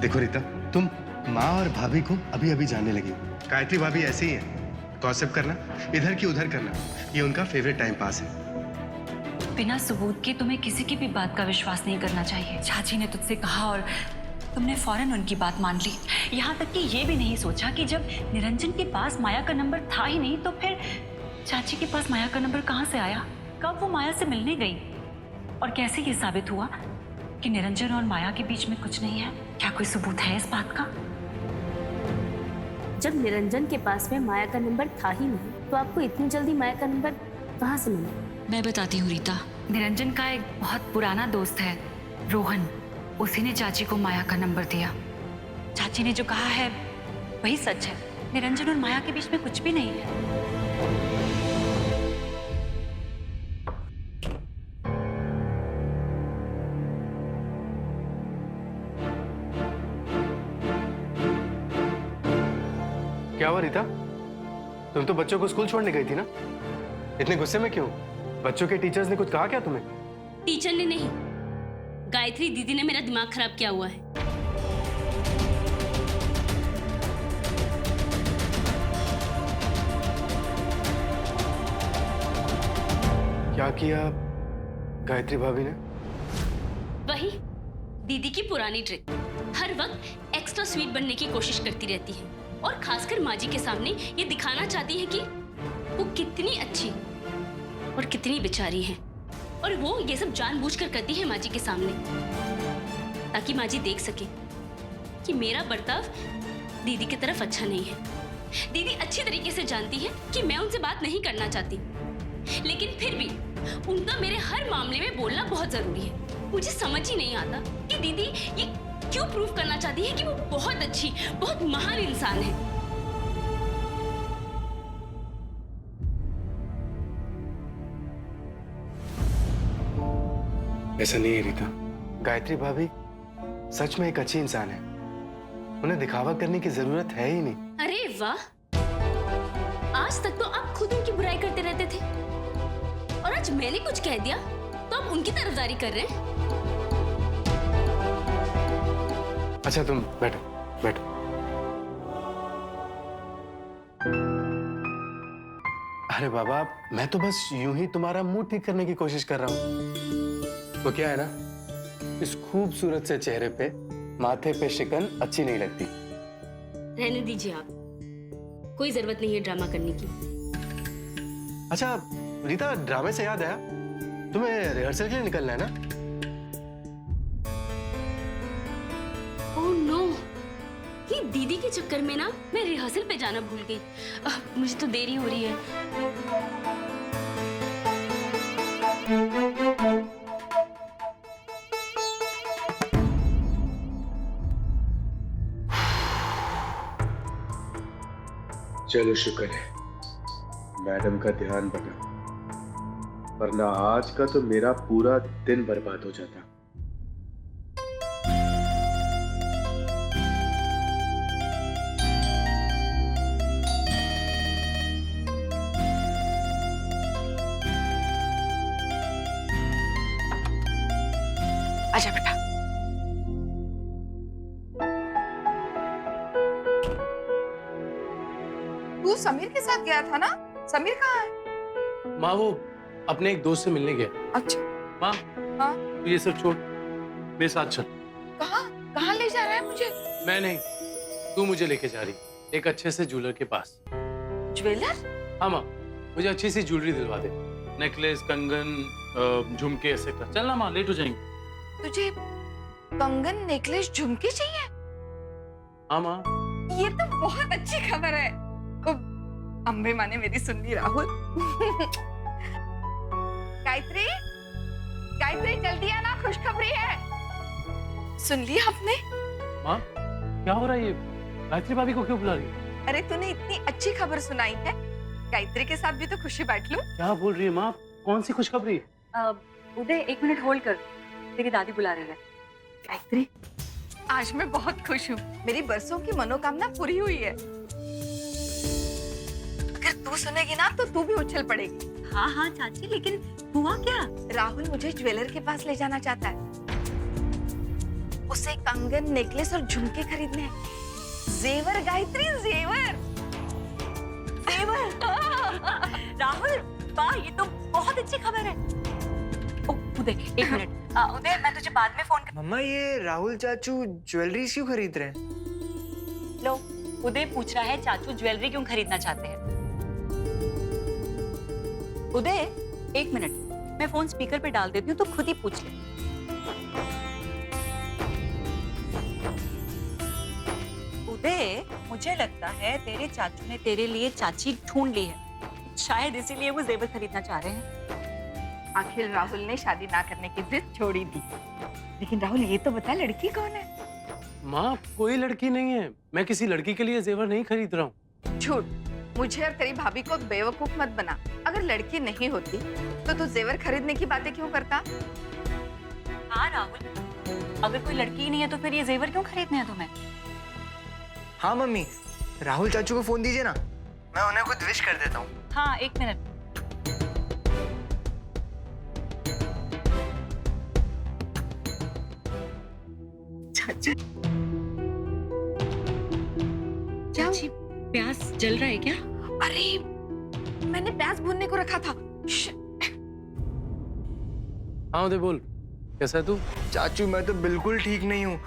देखो रीता, तुम माँ और भाभी को अभी अभी जानने लगी हो। गायत्री भाभी ऐसे ही है, गॉसिप करना, इधर की उधर करना, ये उनका फेवरेट टाइम पास है। बिना सबूत के तुम्हें किसी की भी बात का विश्वास नहीं करना चाहिए। चाची ने तुझसे कहा और तुमने फौरन उनकी बात मान ली। यहाँ तक कि ये भी नहीं सोचा कि जब निरंजन के पास माया का नंबर था ही नहीं तो फिर चाची के पास माया का नंबर कहाँ से आया, कब वो माया से मिलने गई और कैसे ये साबित हुआ कि निरंजन और माया के बीच में कुछ नहीं है। क्या कोई सबूत है इस बात का? जब निरंजन के पास में माया का नंबर था ही नहीं तो आपको इतनी जल्दी माया का नंबर कहाँ से मिला? मैं बताती हूँ रीता। निरंजन का एक बहुत पुराना दोस्त है रोहन, उसी ने चाची को माया का नंबर दिया। चाची ने जो कहा है वही सच है। निरंजन और माया के बीच में कुछ भी नहीं है। क्या हुआ रीता? तुम तो बच्चों को स्कूल छोड़ने गई थी ना? इतने गुस्से में क्यों? बच्चों के टीचर्स ने कुछ कहा क्या तुम्हें? टीचर ने नहीं, गायत्री दीदी ने मेरा दिमाग खराब किया हुआ है। क्या किया गायत्री भाभी ने? वही दीदी की पुरानी ट्रिक, हर वक्त एक्स्ट्रा स्वीट बनने की कोशिश करती रहती है और खासकर माँ जी के सामने ये दिखाना चाहती है कि वो कितनी अच्छी और कितनी बेचारी है। और वो ये सब जानबूझकर करती है माँ जी के सामने, ताकि माँ जी देख सके कि मेरा बर्ताव दीदी की तरफ अच्छा नहीं है। दीदी अच्छी तरीके से जानती है कि मैं उनसे बात नहीं करना चाहती, लेकिन फिर भी उनका मेरे हर मामले में बोलना बहुत जरूरी है। मुझे समझ ही नहीं आता कि दीदी ये क्यों प्रूव करना चाहती है कि वो बहुत अच्छी, बहुत महान इंसान है। ऐसा नहीं है रीता, गायत्री भाभी सच में एक अच्छी इंसान है। उन्हें दिखावा करने की जरूरत है ही नहीं। अरे वाह, आज तक तो आप खुद उनकी बुराई करते रहते थे और आज मैंने कुछ कह दिया तो आप उनकी तरफदारी कर रहे हैं। अच्छा तुम बैठो बैठो। अरे बाबा, मैं तो बस यूं ही तुम्हारा मूड ठीक करने की कोशिश कर रहा हूं। तो क्या है ना, इस खूबसूरत से चेहरे पे माथे पे शिकन अच्छी नहीं लगती। रहने दीजिए आप, कोई जरूरत नहीं है ड्रामा करने की। अच्छा रीता, ड्रामे से याद आया, तुम्हें रिहर्सल के लिए निकलना है ना? ओह नो, ये दीदी के चक्कर में ना मैं रिहर्सल पे जाना भूल गई। मुझे तो देरी हो रही है। चलो शुक्र है मैडम का ध्यान बना, वरना आज का तो मेरा पूरा दिन बर्बाद हो जाता। आजा बेटा। तू समीर के साथ गया था ना? समीर कहाँ है? माँ वो अपने एक दोस्त से मिलने गया। अच्छा। माँ हाँ? तू ये सब छोड़, मेरे साथ चल। कहाँ कहाँ ले जा रहा है मुझे? मैं नहीं, तू मुझे लेके जा रही, एक अच्छे से ज्वेलर के पास। ज्वेलर? हाँ माँ, मुझे अच्छी सी ज्वेलरी दिलवा दे, नेकलेस, कंगन, झुमके एक्सेट्रा। चल ना माँ, लेट हो जाएंगे। तुझे कंगन, नेकलेस, झुमके चाहिए? हाँ माँ। ये तो बहुत अच्छी खबर है। अम्बे माँ ने मेरी सुन ली राहुल। गायत्री, गायत्री जल्दी आना, खुशखबरी है। सुन लिया आपने? माँ क्या हो रहा है ये? गायत्री भाभी को क्यों बुला रही है? अरे तूने इतनी अच्छी खबर सुनाई है, गायत्री के साथ भी तो खुशी बांट लूं। क्या बोल रही है माँ? कौन सी खुशखबरी? उदय 1 मिनट होल्ड कर, तेरी दादी बुला रही है। गायत्री, आज मैं बहुत खुश हूँ। मेरी बरसों की मनोकामना पूरी हुई है। अगर तू सुनेगी ना तो तू भी उछल पड़ेगी। हाँ हाँ चाची, लेकिन हुआ क्या? राहुल मुझे ज्वेलर के पास ले जाना चाहता है। उसे कंगन, नेकलेस और झुमके खरीदने हैं। जेवर गायत्री, जेवर जेवर। राहुल, वाह, ये तो बहुत अच्छी खबर है। उदय, एक मिनट। उदय, मैं तुझे बाद में फोन कर। मम्मा, ये राहुल चाचू ज्वेलरी क्यों खरीद रहे हैं? लो, उदय पूछ रहा है चाचू ज्वेलरी क्यों खरीदना चाहते हैं। उदय, एक मिनट, मैं फोन स्पीकर पे डाल देती हूँ तो खुद ही पूछ ले। उदय, मुझे लगता है तेरे चाचू ने तेरे लिए चाची ढूंढ ली है, शायद इसीलिए वो जेवर खरीदना चाह रहे हैं। आखिर राहुल ने शादी ना करने की जिद छोड़ी थी। लेकिन राहुल, ये तो बता, लड़की कौन है? माँ, कोई लड़की नहीं है। मैं किसी लड़की के लिए जेवर नहीं खरीद रहा हूँ। झूठ। मुझे और तेरी भाभी को बेवकूफ मत बना। अगर लड़की नहीं होती तो तू जेवर खरीदने की बातें क्यों करता? हाँ राहुल, अगर कोई लड़की ही नहीं है तो फिर ये जेवर क्यों खरीदने हैं तुम्हें? हाँ मम्मी, राहुल चाचू को फोन दीजिए ना, मैं उन्हें खुद विश कर देता हूँ। हाँ, एक मिनट। चाची, प्याज जल रहा है क्या? अरे, मैंने प्याज भूनने को रखा था। हाँ उदय, बोल, कैसा है तू? चाचू, मैं तो बिल्कुल ठीक नहीं हूँ।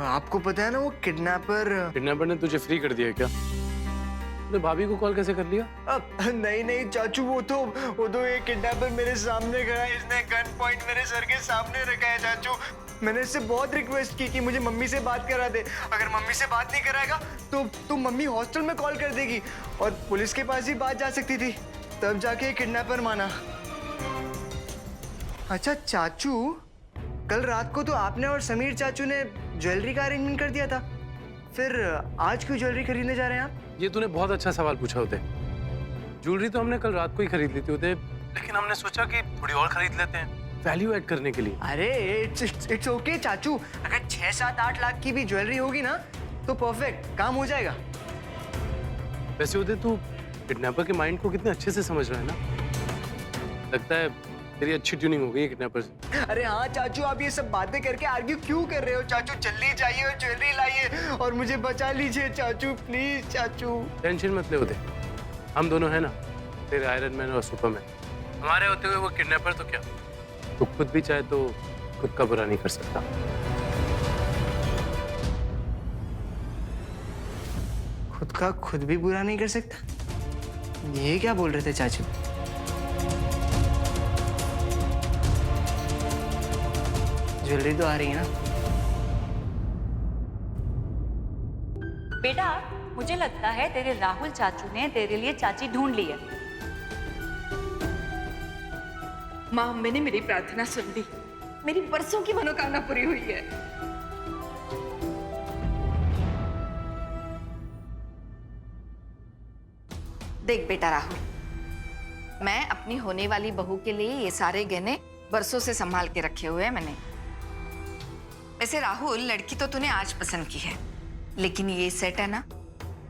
आपको पता है ना, वो किडनैपर ने तुझे फ्री कर दिया है क्या? तूने भाभी को कॉल कैसे कर लिया? नहीं चाचू, वो तो एक किडनैपर मेरे सामने खड़ा है। इसने गन पॉइंट मेरे सर के सामने रखा है चाचू। मैंने इससे बहुत रिक्वेस्ट की कि मुझे मम्मी से बात करा दे। अगर मम्मी से बात नहीं कराएगा तो मम्मी हॉस्टल में कॉल कर देगी और पुलिस के पास भी बात जा सकती थी। तब जाके किडनैपर माना। अच्छा चाचू, कल रात को तो आपने और समीर चाचू ने ज्वेलरी का अरेंजमेंट कर दिया था, फिर आज क्यों ज्वेलरी खरीदने जा रहे हैं आप? ये तूने बहुत अच्छा सवाल पूछा उदय। ज्वेलरी तो हमने कल रात को ही खरीद ली थी उदय, लेकिन हमने सोचा कि थोड़ी और खरीद लेते हैं, वैल्यू ऐड करने के लिए। अरे इट्स ओके चाचू, अगर 6, 7, 8 लाख की भी ज्वेलरी होगी ना तो परफेक्ट काम हो जाएगा। वैसे उदय, तू किडनैपर के माइंड को कितने अच्छे से समझ रहा है ना। लगता है तेरी अच्छी ट्यूनिंग हो गई है किडनैपर से। अरे हाँ चाचू, आप ये सब बातें करके आर्ग्यू क्यों कर रहे हो? चाचू जल्दी जाइए और ज्वेलरी लाइए और मुझे बचा लीजिए चाचू, प्लीज चाचू। टेंशन मत ले उदय, हम दोनों है ना, तेरे आयरन मैन और सुपरमैन। हमारे होते हुए वो किडनैपर तो क्या, तू खुद भी चाहे तो खुद का बुरा नहीं कर सकता। खुद का खुद भी बुरा नहीं कर सकता? ये क्या बोल रहे थे चाचू? ज्वेलरी तो आ रही है ना? बेटा, मुझे लगता है तेरे राहुल चाचू ने तेरे लिए चाची ढूंढ ली है। माँ, मैंने मेरी प्रार्थना सुन ली। मेरी बरसों की मनोकामना पूरी हुई है। देख बेटा राहुल, मैं अपनी होने वाली बहू के लिए ये सारे गहने बरसों से संभाल के रखे हुए हैं मैंने। वैसे राहुल, लड़की तो तूने आज पसंद की है, लेकिन ये सेट है ना,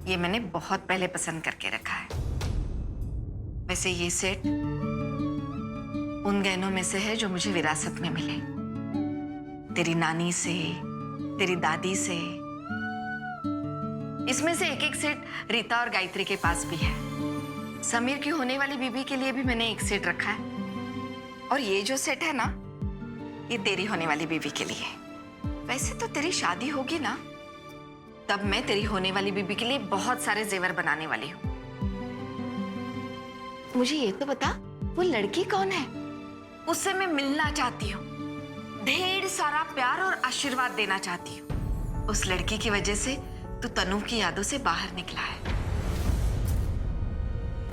ये मैंने बहुत पहले पसंद करके रखा है। वैसे ये सेट उन गहनों में से है जो मुझे विरासत में मिले, तेरी नानी से, तेरी दादी से। इसमें से एक एक सेट रीता और गायत्री के पास भी है। समीर की होने वाली बीबी के लिए भी मैंने एक सेट रखा है, और ये जो सेट है ना, ये तेरी होने वाली बीबी के लिए। वैसे तो तेरी शादी होगी ना, तब मैं तेरी होने वाली बीबी के लिए बहुत सारे जेवर बनाने वाली हूँ। मुझे ये तो बता, वो लड़की कौन है? उससे मैं मिलना चाहती हूँ, ढेर सारा प्यार और आशीर्वाद देना चाहती हूँ। उस लड़की की वजह से तू तनु की यादों से बाहर निकला है।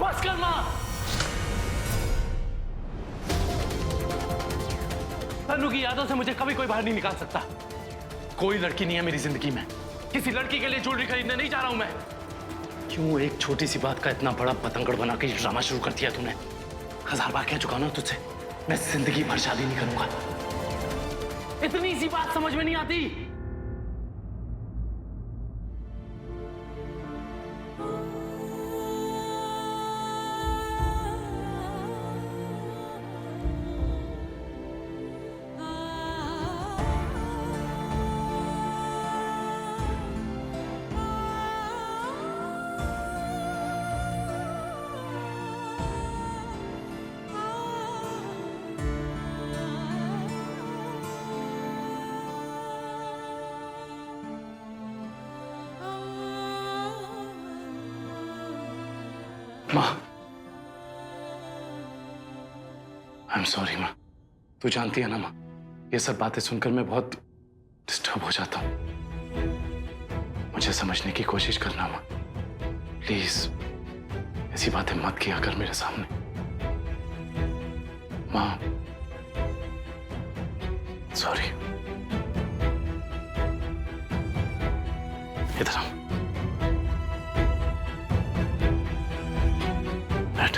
बस कर माँ, तनु की यादों से मुझे कभी कोई बाहर नहीं निकाल सकता। कोई लड़की नहीं है मेरी जिंदगी में। किसी लड़की के लिए ज्वेलरी खरीदने नहीं जा रहा हूं मैं। क्यों एक छोटी सी बात का इतना बड़ा पतंगड़ बना के ड्रामा शुरू कर दिया तूने? 1000 बार कह चुका ना तुझसे, मैं जिंदगी भर शादी नहीं करूंगा। इतनी सी बात समझ में नहीं आती? माँ, आई एम सॉरी माँ। तू जानती है ना माँ, ये सब बातें सुनकर मैं बहुत डिस्टर्ब हो जाता हूँ। मुझे समझने की कोशिश करना माँ, प्लीज। ऐसी बातें मत किया कर मेरे सामने माँ। सॉरी। इधर आओ। बैठ।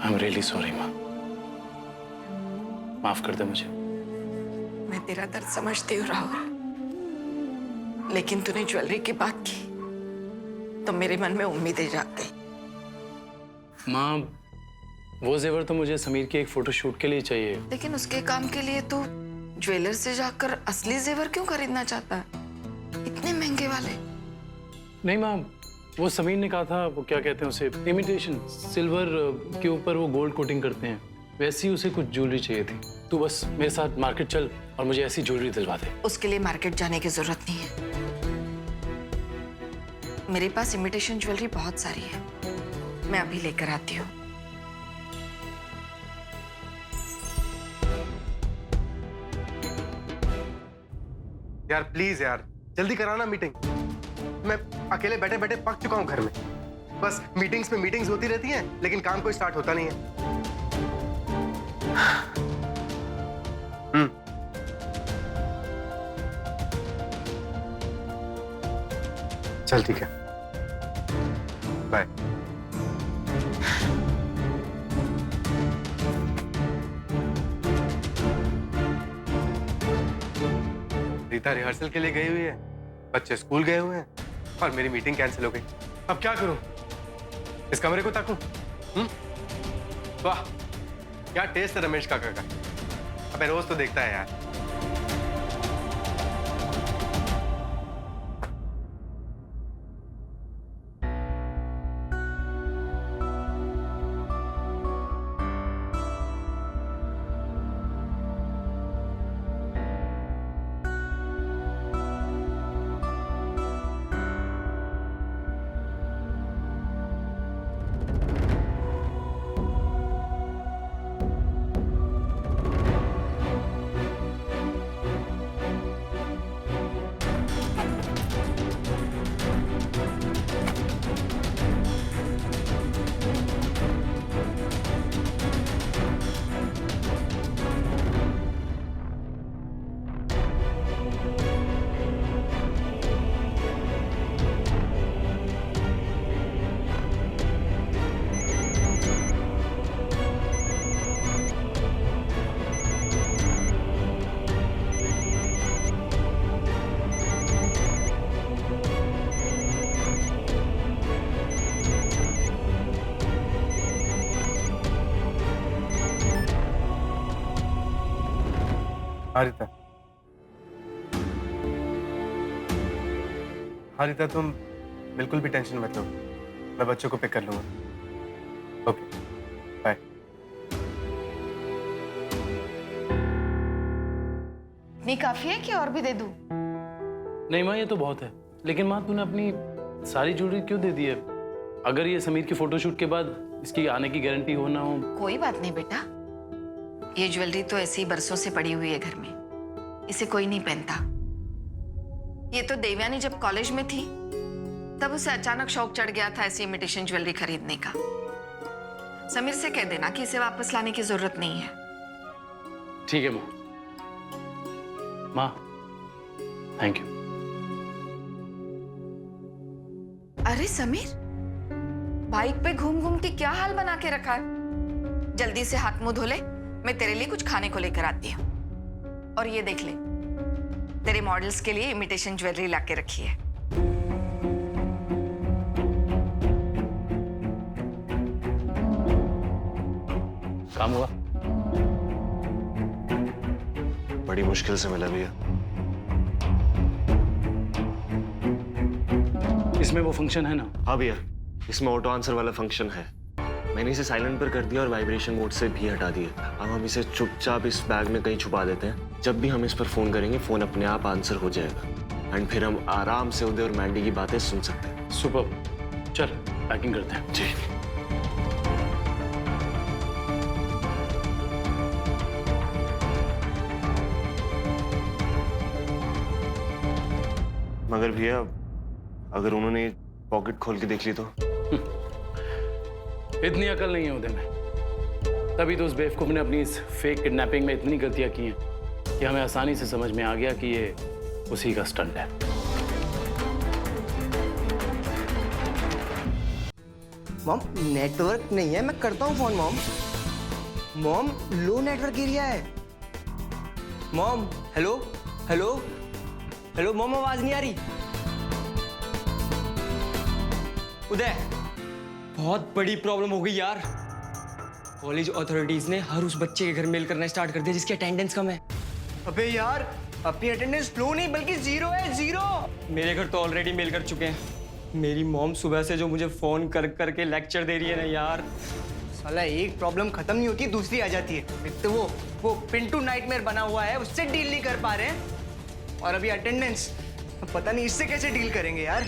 आई एम रियली सॉरी माँ, माफ कर दे मुझे। मैं तेरा दर्द समझती हूँ राहुल, लेकिन तूने ज्वेलरी की बात की तो मेरे मन में उम्मीदें जाग गई। माँ, वो जेवर तो मुझे समीर की एक फोटोशूट के लिए चाहिए। लेकिन उसके काम के लिए तू ज्वेलर से जाकर असली जेवर क्यों खरीदना चाहता है, इतने महंगे वाले? नहीं माँ, वो समीर ने कहा था, वो क्या कहते हैं उसे, इमिटेशन सिल्वर के ऊपर वो गोल्ड कोटिंग करते हैं, वैसी उसे कुछ ज्वेलरी चाहिए थी। तू बस मेरे साथ मार्केट चल और मुझे ऐसी ज्वेलरी दिलवा दे। उसके लिए मार्केट जाने की जरूरत नहीं है, मेरे पास इमिटेशन ज्वेलरी बहुत सारी है, मैं अभी लेकर आती हूँ। यार प्लीज यार, जल्दी कराना मीटिंग। मैं अकेले बैठे बैठे पक चुका हूँ घर में। बस मीटिंग्स पे मीटिंग्स होती रहती हैं, लेकिन काम कोई स्टार्ट होता नहीं है। चल ठीक है, बाय। रीता रिहर्सल के लिए गई हुई है, बच्चे स्कूल गए हुए हैं और मेरी मीटिंग कैंसिल हो गई। अब क्या करूं? इस कमरे को ताकूं? वाह, क्या टेस्ट है रमेश काका का। अबे रोज तो देखता है यार। हारिता, हारिता तुम बिल्कुल भी टेंशन मत लो, मैं बच्चों को पिक कर लूंगा। Okay bye. इतनी काफी है कि और भी दे दूं? नहीं माँ, ये तो बहुत है। लेकिन माँ, तूने अपनी सारी ज्वेलरी क्यों दे दी है? अगर ये समीर की फोटोशूट के बाद इसकी आने की गारंटी हो ना हो। कोई बात नहीं बेटा, ये ज्वेलरी तो ऐसी बरसों से पड़ी हुई है घर में, इसे कोई नहीं पहनता। ये तो देवयानी जब कॉलेज में थी तब उसे अचानक शौक चढ़ गया था ऐसी इमिटेशन ज्वेलरी खरीदने का। समीर से कह देना कि इसे वापस लाने की जरूरत नहीं है। ठीक है माँ। माँ, थैंक यू। अरे समीर, बाइक पे घूम घूम के क्या हाल बना के रखा है? जल्दी से हाथ मुंह धो ले, मैं तेरे लिए कुछ खाने को लेकर आती हूँ। और ये देख ले, तेरे मॉडल्स के लिए इमिटेशन ज्वेलरी लाके रखी है। काम हुआ? बड़ी मुश्किल से मिला भैया। इसमें वो फंक्शन है ना? हाँ भैया, इसमें ऑटो आंसर वाला फंक्शन है। मैंने इसे साइलेंट पर कर दिया और वाइब्रेशन मोड से भी हटा दिया। अब हम इसे चुपचाप इस बैग में कहीं छुपा देते हैं। जब भी हम इस पर फोन करेंगे फोन अपने आप आंसर हो जाएगा एंड फिर हम आराम से उदय और मैंडी की बातें सुन सकते हैं। सुपर, चल पैकिंग करते हैं। जी। मगर भैया अगर उन्होंने पॉकेट खोल के देख ली तो? इतनी अकल नहीं है उदय में। तभी तो उस बेवकूफ ने अपनी इस फेक किडनैपिंग में इतनी गलतियां की हैं कि हमें आसानी से समझ में आ गया कि ये उसी का स्टंट है। मॉम नेटवर्क नहीं है, मैं करता हूँ फोन। मॉम मॉम लो नेटवर्क एरिया है। Mom hello hello hello mom, आवाज नहीं आ रही। उदय बहुत बड़ी प्रॉब्लम हो गई यार। कॉलेज अथॉरिटीज ने हर उस बच्चे के घर मेल करना स्टार्ट कर दिया जिसकी अटेंडेंस कम है। अबे यार अपनी अटेंडेंस लो नहीं बल्कि 0 है, 0। मेरे घर तो ऑलरेडी मेल कर चुके हैं। मेरी मॉम सुबह से जो मुझे फोन कर करके लेक्चर दे रही है ना यार, साला एक प्रॉब्लम खत्म नहीं होती दूसरी आ जाती है। एक तो वो पिंटू नाइटमेयर बना हुआ है, उससे डील नहीं कर पा रहे हैं, और अभी अटेंडेंस, पता नहीं इससे कैसे डील करेंगे यार।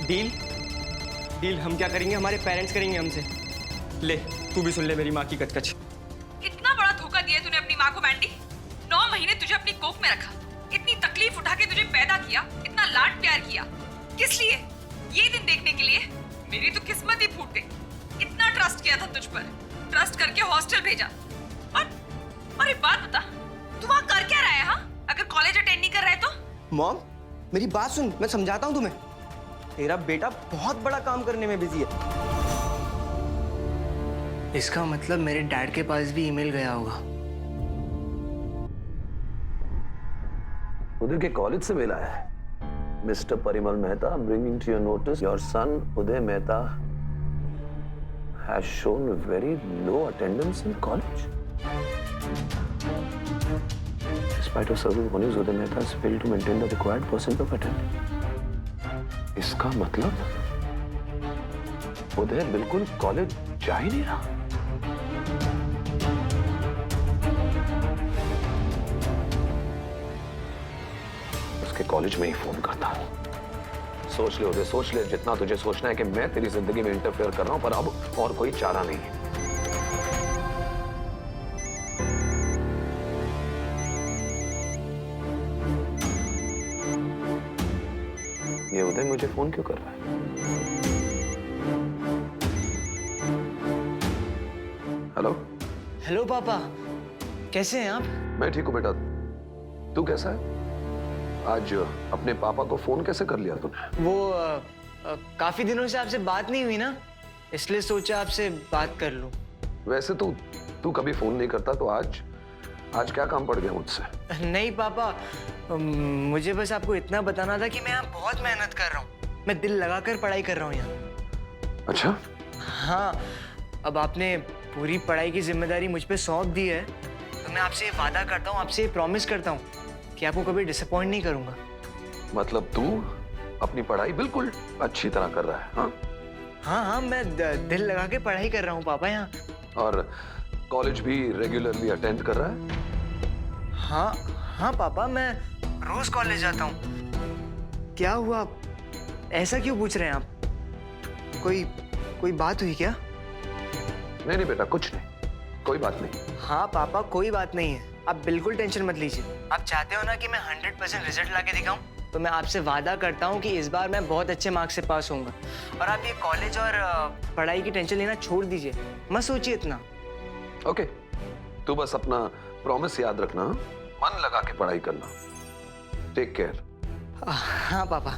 डील डील हम क्या करेंगे, हमारे पेरेंट्स करेंगे हमसे। ले तू भी सुन ले मेरी माँ की कचकच। कितना बड़ा धोखा दिया तूने अपनी माँ को मैंडी। 9 महीने तुझे अपनी कोख में रखा, इतनी तकलीफ उठा के तुझे पैदा किया, इतना लाड प्यार किया, किस लिए? ये दिन देखने के लिए? मेरी तो किस्मत ही फूट गई। इतना ट्रस्ट किया था तुझ पर, ट्रस्ट करके हॉस्टल भेजा, और एक बात बता, तू वहाँ कर क्या रहा है? हाँ, अगर कॉलेज अटेंड नहीं कर रहा है तो? मॉम मेरी बात सुन, मैं समझाता हूँ तुम्हें। तेरा बेटा बहुत बड़ा काम करने में बिजी है। इसका मतलब मेरे डैड के पास भी ईमेल गया होगा। उदय के कॉलेज से मेल आया है। Mister Parimal Mehta, bringing to your notice your son Uday Mehta has shown very low attendance in college. Despite of several warnings, Uday Mehta has failed to maintain the required percent of attendance. इसका मतलब उदय बिल्कुल college जा ही नहीं रहा। उसके college में ही phone करता हूँ। सोच ले उदय, सोच ले जितना तुझे सोचना है कि मैं तेरी जिंदगी में इंटरफेयर कर रहा हूं, पर अब और कोई चारा नहीं है। ये उदय मुझे फोन क्यों कर रहा है? हेलो हेलो पापा, कैसे हैं आप? मैं ठीक हूँ बेटा, तू कैसा है? आज अपने पापा को फोन कैसे कर लिया तूने? वो काफी दिनों से आपसे बात नहीं हुई ना, इसलिए सोचा आपसे बात कर लूं। वैसे तू कभी फोन नहीं करता, तो आज क्या काम पड़ गया मुझसे? नहीं पापा, मुझे बस आपको इतना बताना था कि मैं यहाँ बहुत मेहनत कर रहा हूँ। मैं दिल लगाकर पढ़ाई कर रहा हूँ यहाँ। अच्छा? हाँ, अब आपने पूरी पढ़ाई की जिम्मेदारी मुझ पे सौंप दी है, तो मैं आपसे वादा करता हूँ, आपसे प्रॉमिस करता हूँ कि आपको कभी डिसअपॉइंट नहीं करूंगा। मतलब तू अपनी पढ़ाई बिल्कुल अच्छी तरह कर रहा है? हाँ हाँ, मैं दिल लगा के पढ़ाई कर रहा हूँ पापा यहाँ। और कॉलेज भी रेगुलरली अटेंड कर रहा है? हाँ पापा, मैं रोज कॉलेज जाता हूँ। क्या हुआ, ऐसा क्यों पूछ रहे हैं आप? कोई बात हुई क्या? नहीं बेटा, कुछ नहीं, कोई बात नहीं। हाँ पापा, कोई बात नहीं है, आप बिल्कुल टेंशन मत लीजिए। आप चाहते हो ना कि मैं 100% रिजल्ट लाके दिखाऊं, तो मैं आपसे वादा करता हूँ कि इस बार मैं बहुत अच्छे मार्क्स से पास होऊंगा। और आप ये कॉलेज और पढ़ाई की टेंशन लेना छोड़ दीजिए, मत सोचिए इतना। ओके, तू बस अपना प्रॉमिस याद रखना, मन लगा के पढ़ाई करना। Take care. हाँ पापा।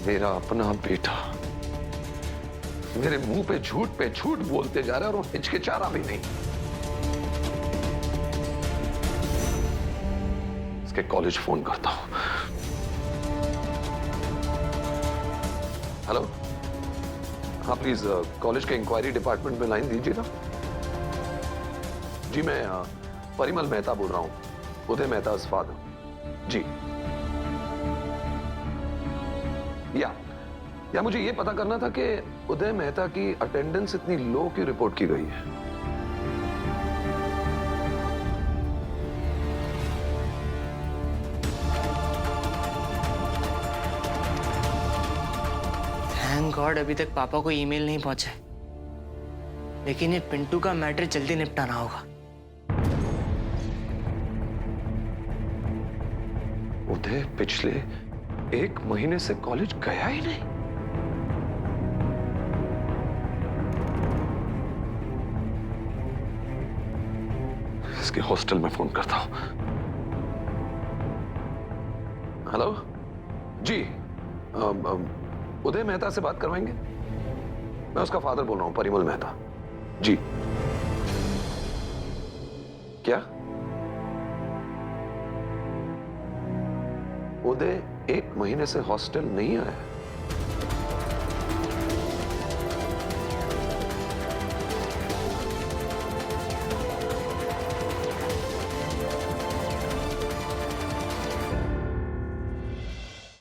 मेरा अपना बेटा मेरे मुंह पे झूठ बोलते जा रहा है और हिचकिचा भी नहीं। इसके कॉलेज फोन करता हूं। हेलो, हाँ प्लीज कॉलेज के इंक्वायरी डिपार्टमेंट में लाइन दीजिए ना। जी मैं परिमल मेहता बोल रहा हूं, उदय मेहता फादर। जी या मुझे ये पता करना था कि उदय मेहता की अटेंडेंस इतनी लो क्यों रिपोर्ट की गई है। थैंक गॉड अभी तक पापा को ईमेल नहीं पहुंचा है। लेकिन ये पिंटू का मैटर जल्दी निपटाना होगा। उदय पिछले 1 महीने से कॉलेज गया ही नहीं। इसके हॉस्टल में फोन करता हूं। हेलो जी, उदय मेहता से बात करवाएंगे? मैं उसका फादर बोल रहा हूं, परिमल मेहता जी। क्या उदय 1 महीने से हॉस्टल नहीं आया?